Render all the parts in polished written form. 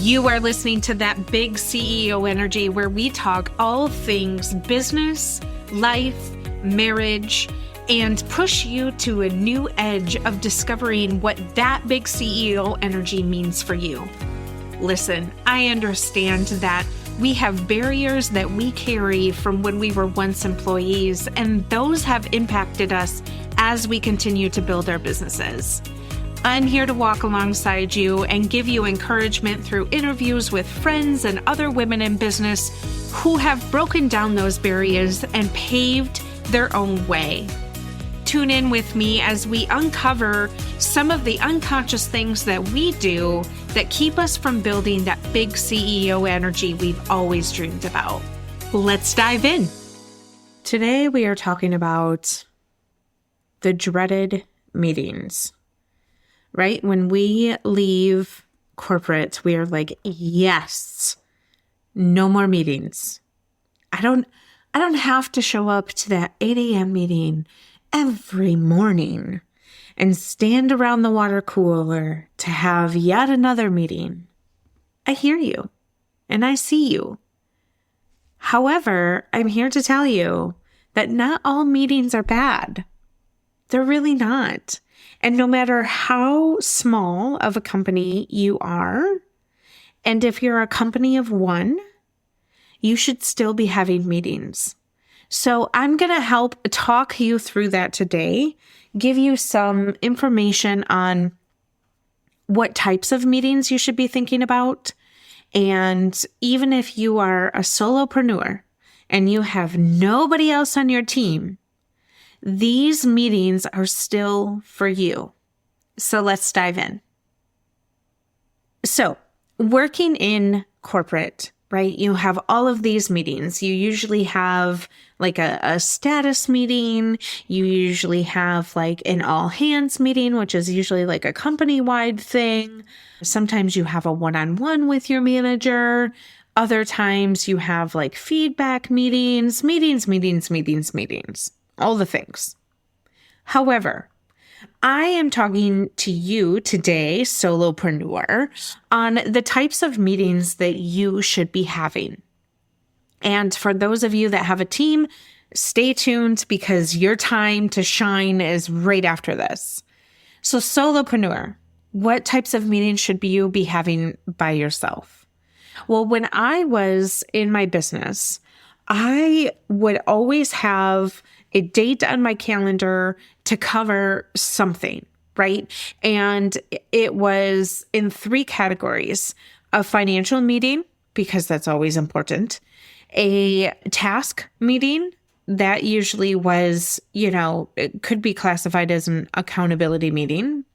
You are listening to That Big CEO Energy, where we talk all things business, life, marriage, and push you to a new edge of discovering what that big CEO energy means for you. Listen, I understand that we have barriers that we carry from when we were once employees, and those have impacted us as we continue to build our businesses. I'm here to walk alongside you and give you encouragement through interviews with friends and other women in business who have broken down those barriers and paved their own way. Tune in with me as we uncover some of the unconscious things that we do that keep us from building that big CEO energy we've always dreamed about. Let's dive in. Today we are talking about the dreaded meetings. Right? When we leave corporate, we are like, yes, no more meetings. I don't have to show up to that 8 a.m. meeting every morning and stand around the water cooler to have yet another meeting. I hear you and I see you. However, I'm here to tell you that not all meetings are bad. They're really not. And no matter how small of a company you are, and if you're a company of one, you should still be having meetings. So I'm going to help talk you through that today, give you some information on what types of meetings you should be thinking about. And even if you are a solopreneur and you have nobody else on your team, these meetings are still for you. So let's dive in. So working in corporate, right? You have all of these meetings. You usually have like a status meeting. You usually have like an all hands meeting, which is usually like a company-wide thing. Sometimes you have a one-on-one with your manager. Other times you have like feedback meetings, all the things. However, I am talking to you today, solopreneur, on the types of meetings that you should be having. And for those of you that have a team, stay tuned because your time to shine is right after this. So solopreneur, what types of meetings should you be having by yourself? Well, when I was in my business, I would always have a date on my calendar to cover something, right? And it was in 3 categories: a financial meeting, because that's always important, a task meeting, that usually was, it could be classified as an accountability meeting.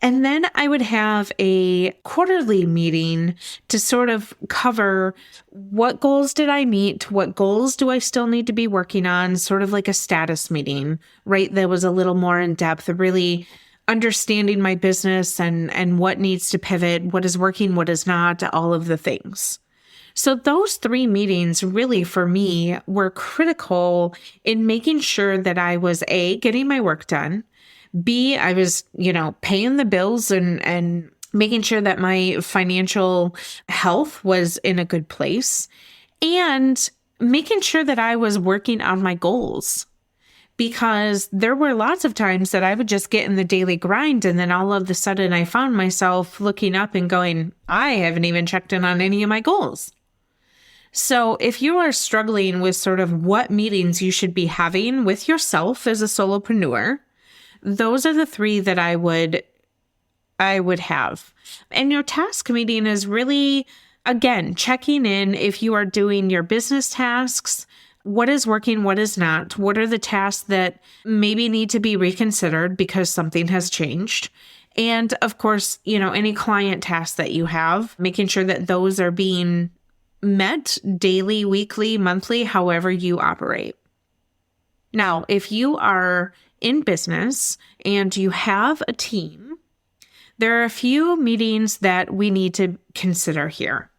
And then I would have a quarterly meeting to sort of cover what goals did I meet, what goals do I still need to be working on, sort of like a status meeting, right? That was a little more in depth, really understanding my business and what needs to pivot, what is working, what is not, all of the things. So those 3 meetings really for me were critical in making sure that I was A, getting my work done, B, I was, paying the bills and making sure that my financial health was in a good place, and making sure that I was working on my goals. Because there were lots of times that I would just get in the daily grind, and then all of a sudden I found myself looking up and going, I haven't even checked in on any of my goals. So if you are struggling with sort of what meetings you should be having with yourself as a solopreneur, those are the 3 that I would have. And your task meeting is really, again, checking in if you are doing your business tasks, what is working, what is not, what are the tasks that maybe need to be reconsidered because something has changed. And of course, any client tasks that you have, making sure that those are being met daily, weekly, monthly, however you operate. Now, if you are in business and you have a team, there are a few meetings that we need to consider here.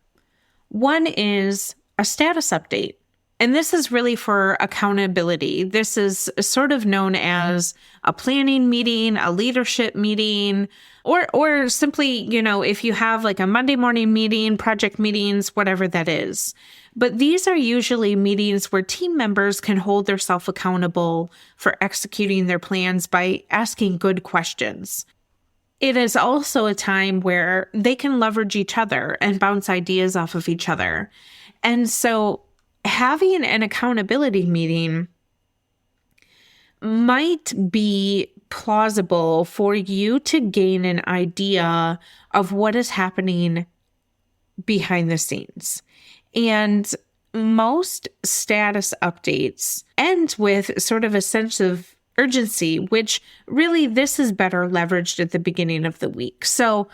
One is a status update. And this is really for accountability. This is sort of known as a planning meeting, a leadership meeting, or simply, if you have like a Monday morning meeting, project meetings, whatever that is. But these are usually meetings where team members can hold themselves accountable for executing their plans by asking good questions. It is also a time where they can leverage each other and bounce ideas off of each other. And so having an accountability meeting might be plausible for you to gain an idea of what is happening behind the scenes. And most status updates end with sort of a sense of urgency, which really this is better leveraged at the beginning of the week. So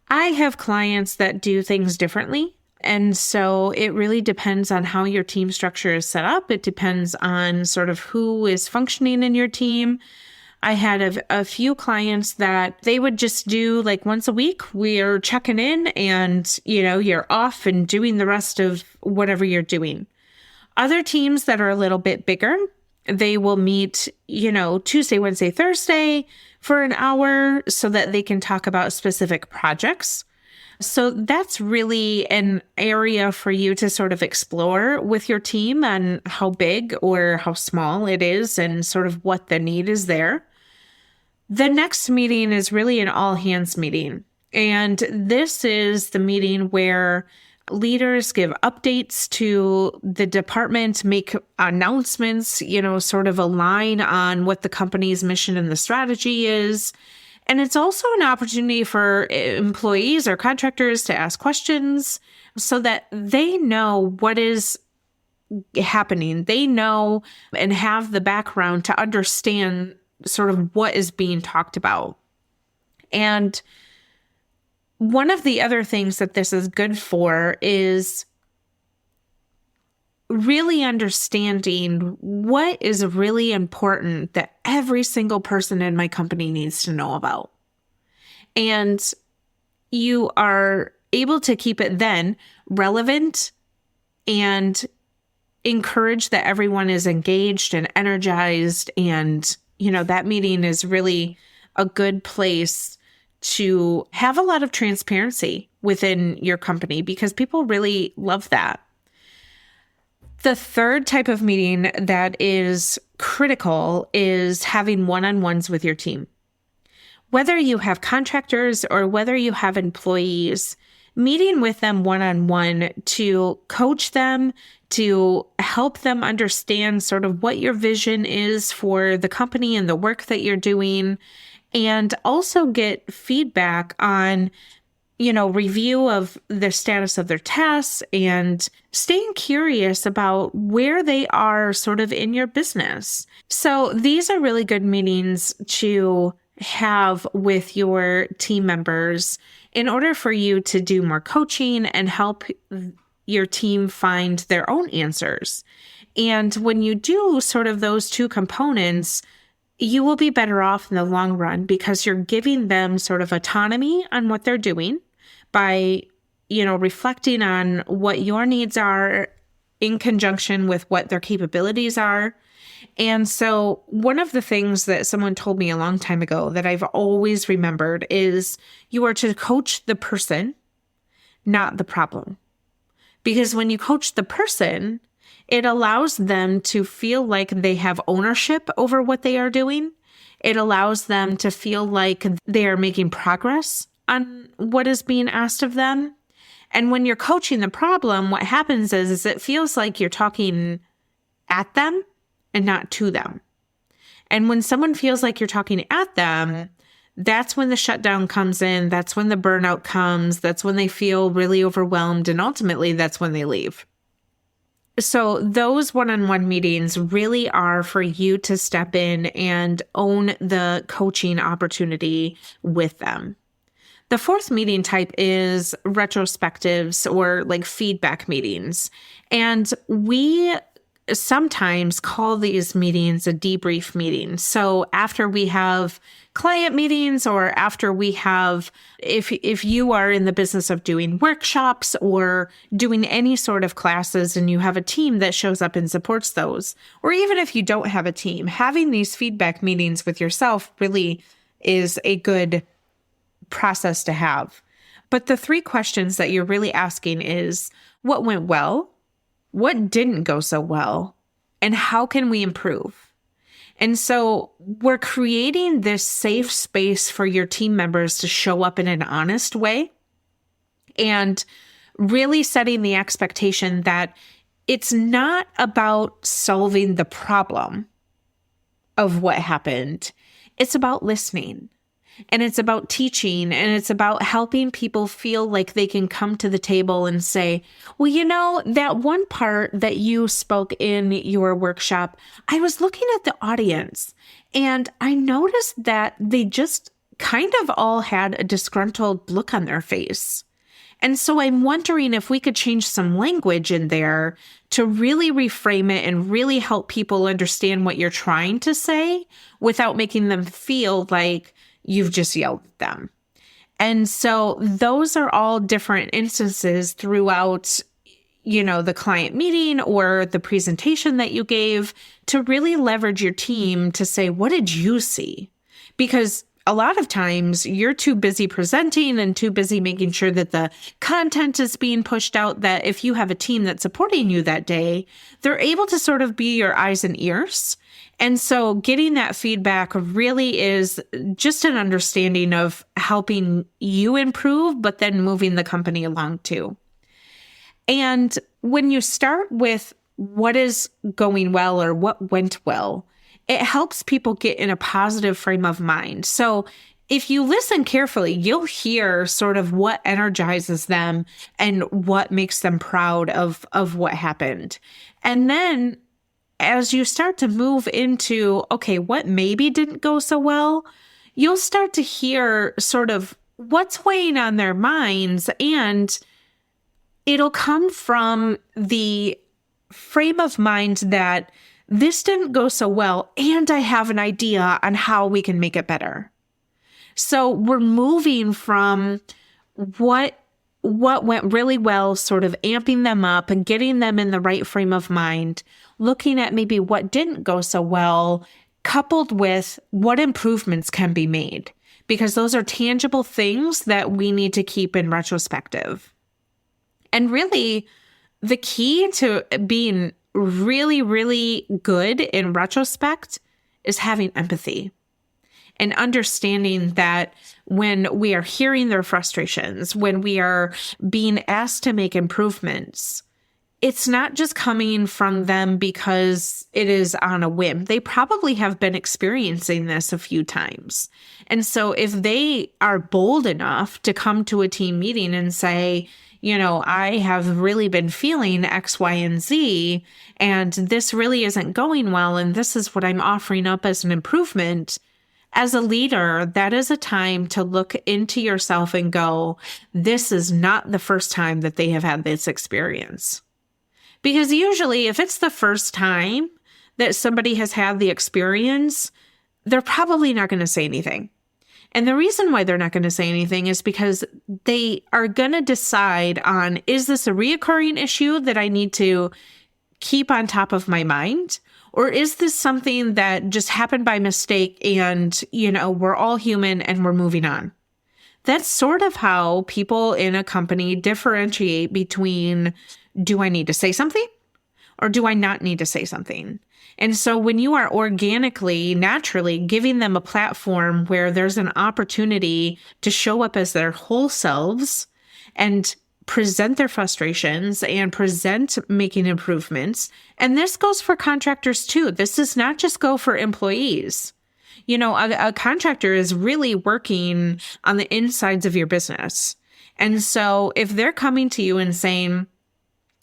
I have clients that do things differently. And so it really depends on how your team structure is set up. It depends on sort of who is functioning in your team. I had a few clients that they would just do like once a week, we're checking in and, you're off and doing the rest of whatever you're doing. Other teams that are a little bit bigger, they will meet, Tuesday, Wednesday, Thursday for an hour so that they can talk about specific projects. So that's really an area for you to sort of explore with your team and how big or how small it is and sort of what the need is there. The next meeting is really an all hands meeting. And this is the meeting where leaders give updates to the department, make announcements, sort of align on what the company's mission and the strategy is. And it's also an opportunity for employees or contractors to ask questions so that they know what is happening. They know and have the background to understand sort of what is being talked about. And one of the other things that this is good for is really understanding what is really important that every single person in my company needs to know about. And you are able to keep it then relevant and encourage that everyone is engaged and energized. And, that meeting is really a good place to have a lot of transparency within your company because people really love that. The third type of meeting that is critical is having one-on-ones with your team. Whether you have contractors or whether you have employees, meeting with them one-on-one to coach them, to help them understand sort of what your vision is for the company and the work that you're doing, and also get feedback on, review of the status of their tasks and staying curious about where they are sort of in your business. So these are really good meetings to have with your team members in order for you to do more coaching and help your team find their own answers. And when you do sort of those two components, you will be better off in the long run because you're giving them sort of autonomy on what they're doing by, reflecting on what your needs are in conjunction with what their capabilities are. And so one of the things that someone told me a long time ago that I've always remembered is you are to coach the person, not the problem. Because when you coach the person, it allows them to feel like they have ownership over what they are doing. It allows them to feel like they are making progress on what is being asked of them. And when you're coaching the problem, what happens is it feels like you're talking at them and not to them. And when someone feels like you're talking at them, that's when the shutdown comes in. That's when the burnout comes. That's when they feel really overwhelmed. And ultimately, that's when they leave. So those one-on-one meetings really are for you to step in and own the coaching opportunity with them. The fourth meeting type is retrospectives or like feedback meetings. And we sometimes call these meetings a debrief meeting. So after we have client meetings, or after we have, if you are in the business of doing workshops or doing any sort of classes and you have a team that shows up and supports those, or even if you don't have a team, having these feedback meetings with yourself really is a good process to have. But the 3 questions that you're really asking is, what went well? What didn't go so well? And how can we improve? And so we're creating this safe space for your team members to show up in an honest way, and really setting the expectation that it's not about solving the problem of what happened. It's about listening. And it's about teaching, and it's about helping people feel like they can come to the table and say, well, that one part that you spoke in your workshop, I was looking at the audience and I noticed that they just kind of all had a disgruntled look on their face. And so I'm wondering if we could change some language in there to really reframe it and really help people understand what you're trying to say without making them feel like you've just yelled at them. And so those are all different instances throughout, the client meeting or the presentation that you gave to really leverage your team to say, what did you see? Because a lot of times you're too busy presenting and too busy making sure that the content is being pushed out, that if you have a team that's supporting you that day, they're able to sort of be your eyes and ears. And so getting that feedback really is just an understanding of helping you improve, but then moving the company along too. And when you start with what is going well or what went well, it helps people get in a positive frame of mind. So if you listen carefully, you'll hear sort of what energizes them and what makes them proud of what happened. And then as you start to move into, okay, what maybe didn't go so well, you'll start to hear sort of what's weighing on their minds, and it'll come from the frame of mind that this didn't go so well, and I have an idea on how we can make it better. So we're moving from what went really well, sort of amping them up and getting them in the right frame of mind, looking at maybe what didn't go so well, coupled with what improvements can be made, because those are tangible things that we need to keep in retrospective. And really, the key to being really, really good in retrospect is having empathy and understanding that when we are hearing their frustrations, when we are being asked to make improvements, it's not just coming from them because it is on a whim. They probably have been experiencing this a few times. And so if they are bold enough to come to a team meeting and say, I have really been feeling X, Y, and Z, and this really isn't going well, and this is what I'm offering up as an improvement. As a leader, that is a time to look into yourself and go, this is not the first time that they have had this experience. Because usually if it's the first time that somebody has had the experience, they're probably not going to say anything. And the reason why they're not going to say anything is because they are going to decide on, is this a reoccurring issue that I need to keep on top of my mind? Or is this something that just happened by mistake and, we're all human and we're moving on? That's sort of how people in a company differentiate between, do I need to say something or do I not need to say something? And so when you are organically, naturally giving them a platform where there's an opportunity to show up as their whole selves and present their frustrations and present making improvements. And this goes for contractors too. This does not just go for employees. A contractor is really working on the insides of your business. And so if they're coming to you and saying,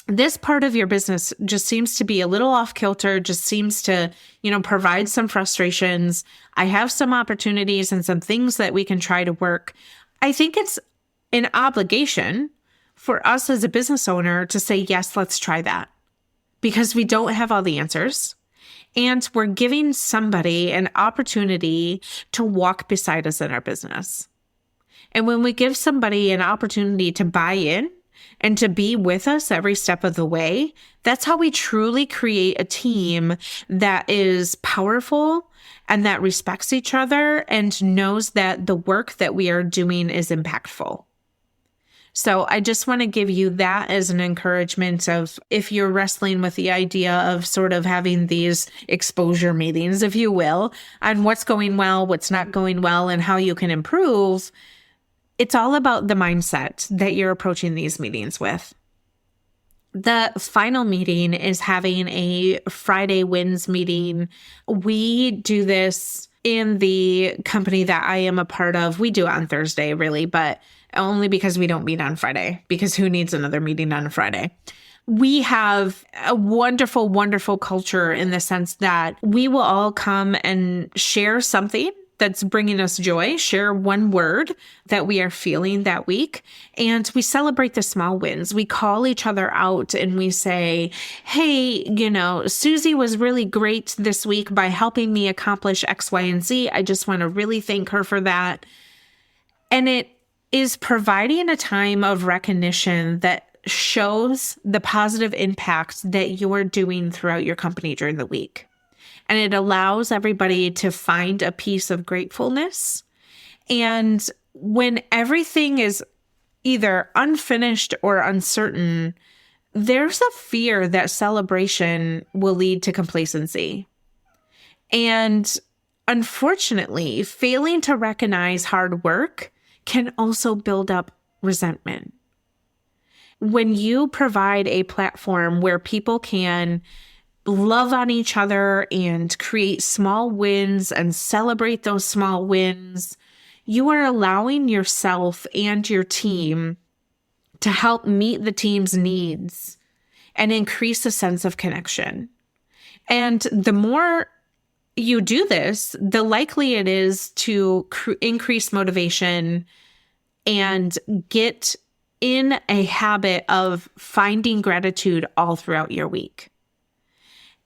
this part of your business just seems to be a little off kilter, just seems to, provide some frustrations. I have some opportunities and some things that we can try to work. I think it's an obligation for us as a business owner to say, yes, let's try that, because we don't have all the answers. And we're giving somebody an opportunity to walk beside us in our business. And when we give somebody an opportunity to buy in and to be with us every step of the way, that's how we truly create a team that is powerful and that respects each other and knows that the work that we are doing is impactful. So I just want to give you that as an encouragement of if you're wrestling with the idea of sort of having these exposure meetings, if you will, on what's going well, what's not going well, and how you can improve. It's all about the mindset that you're approaching these meetings with. The final meeting is having a Friday wins meeting. We do this in the company that I am a part of. We do it on Thursday, really, but only because we don't meet on Friday, because who needs another meeting on a Friday? We have a wonderful, wonderful culture in the sense that we will all come and share something that's bringing us joy, share one word that we are feeling that week, and we celebrate the small wins. We call each other out and we say, hey, Susie was really great this week by helping me accomplish X, Y, and Z. I just want to really thank her for that. And it is providing a time of recognition that shows the positive impact that you're doing throughout your company during the week. And it allows everybody to find a piece of gratefulness. And when everything is either unfinished or uncertain, there's a fear that celebration will lead to complacency. And unfortunately, failing to recognize hard work can also build up resentment. When you provide a platform where people can love on each other and create small wins and celebrate those small wins, you are allowing yourself and your team to help meet the team's needs and increase a sense of connection. And the more you do this, the likely it is to increase motivation and get in a habit of finding gratitude all throughout your week.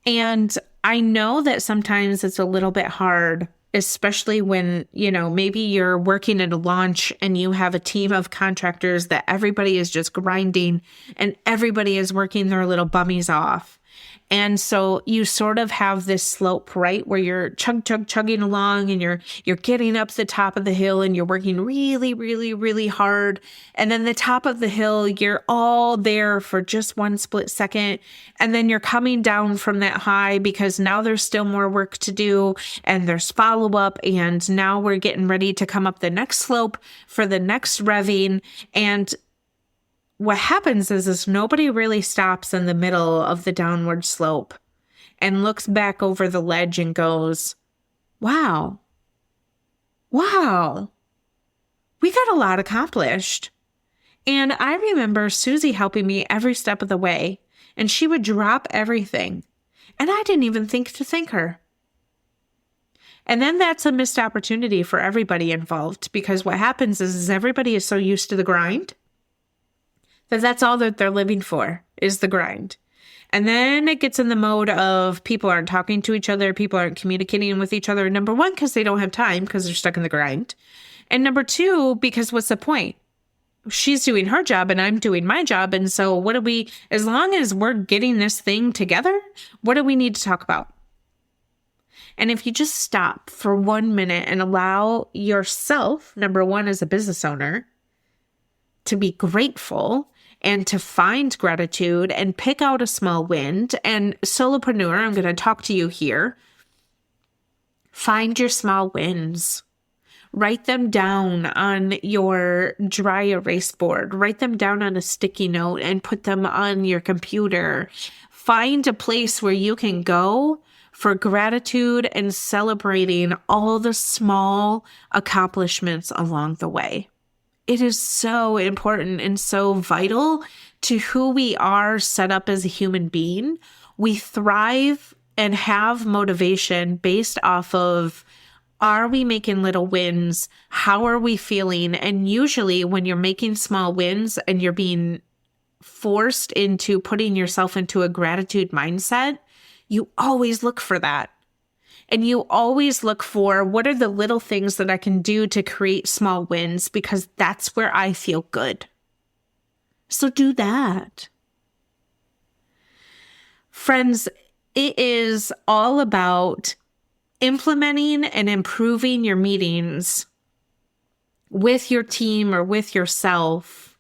And I know that sometimes it's a little bit hard, especially when, maybe you're working at a launch and you have a team of contractors that everybody is just grinding and everybody is working their little bummies off. And so you sort of have this slope, right, where you're chugging along and you're getting up the top of the hill and you're working really, really, really hard. And then the top of the hill, you're all there for just one split second. And then you're coming down from that high because now there's still more work to do and there's follow-up. And now we're getting ready to come up the next slope for the next revving. And what happens is nobody really stops in the middle of the downward slope and looks back over the ledge and goes, wow, we got a lot accomplished. And I remember Susie helping me every step of the way, and she would drop everything. And I didn't even think to thank her. And then that's a missed opportunity for everybody involved, because what happens is everybody is so used to the grind that's all that they're living for is the grind. And then it gets in the mode of people aren't talking to each other. People aren't communicating with each other. Number one, because they don't have time because they're stuck in the grind. And number two, because what's the point? She's doing her job and I'm doing my job. And so as long as we're getting this thing together, what do we need to talk about? And if you just stop for 1 minute and allow yourself, number one, as a business owner, to be grateful and to find gratitude and pick out a small win. And solopreneur, I'm going to talk to you here. Find your small wins. Write them down on your dry erase board. Write them down on a sticky note and put them on your computer. Find a place where you can go for gratitude and celebrating all the small accomplishments along the way. It is so important and so vital to who we are set up as a human being. We thrive and have motivation based off of, are we making little wins? How are we feeling? And usually when you're making small wins and you're being forced into putting yourself into a gratitude mindset, you always look for that. And you always look for what are the little things that I can do to create small wins, because that's where I feel good. So do that. Friends, it is all about implementing and improving your meetings with your team or with yourself.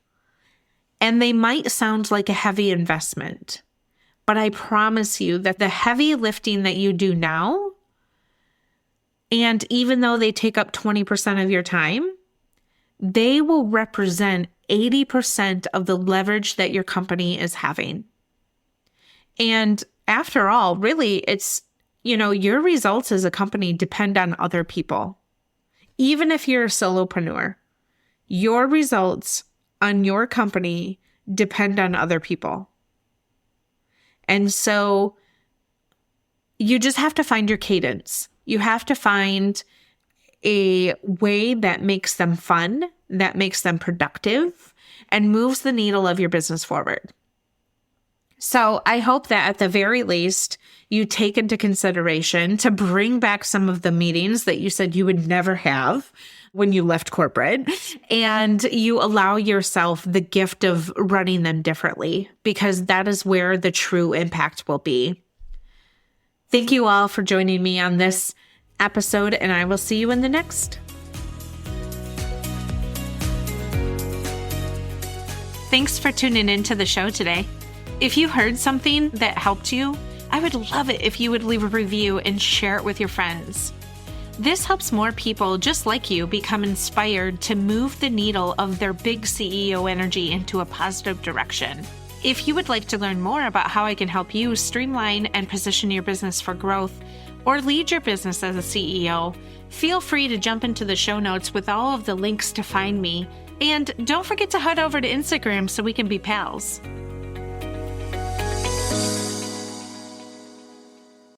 And they might sound like a heavy investment, but I promise you that the heavy lifting that you do now, and even though they take up 20% of your time, they will represent 80% of the leverage that your company is having. And after all, really, it's, your results as a company depend on other people. Even if you're a solopreneur, your results on your company depend on other people. And so you just have to find your cadence. You have to find a way that makes them fun, that makes them productive, and moves the needle of your business forward. So I hope that at the very least, you take into consideration to bring back some of the meetings that you said you would never have when you left corporate, and you allow yourself the gift of running them differently, because that is where the true impact will be. Thank you all for joining me on this episode, and I will see you in the next. Thanks for tuning into the show today. If you heard something that helped you, I would love it if you would leave a review and share it with your friends. This helps more people just like you become inspired to move the needle of their big CEO energy into a positive direction. If you would like to learn more about how I can help you streamline and position your business for growth, or lead your business as a CEO, feel free to jump into the show notes with all of the links to find me. And don't forget to head over to Instagram so we can be pals.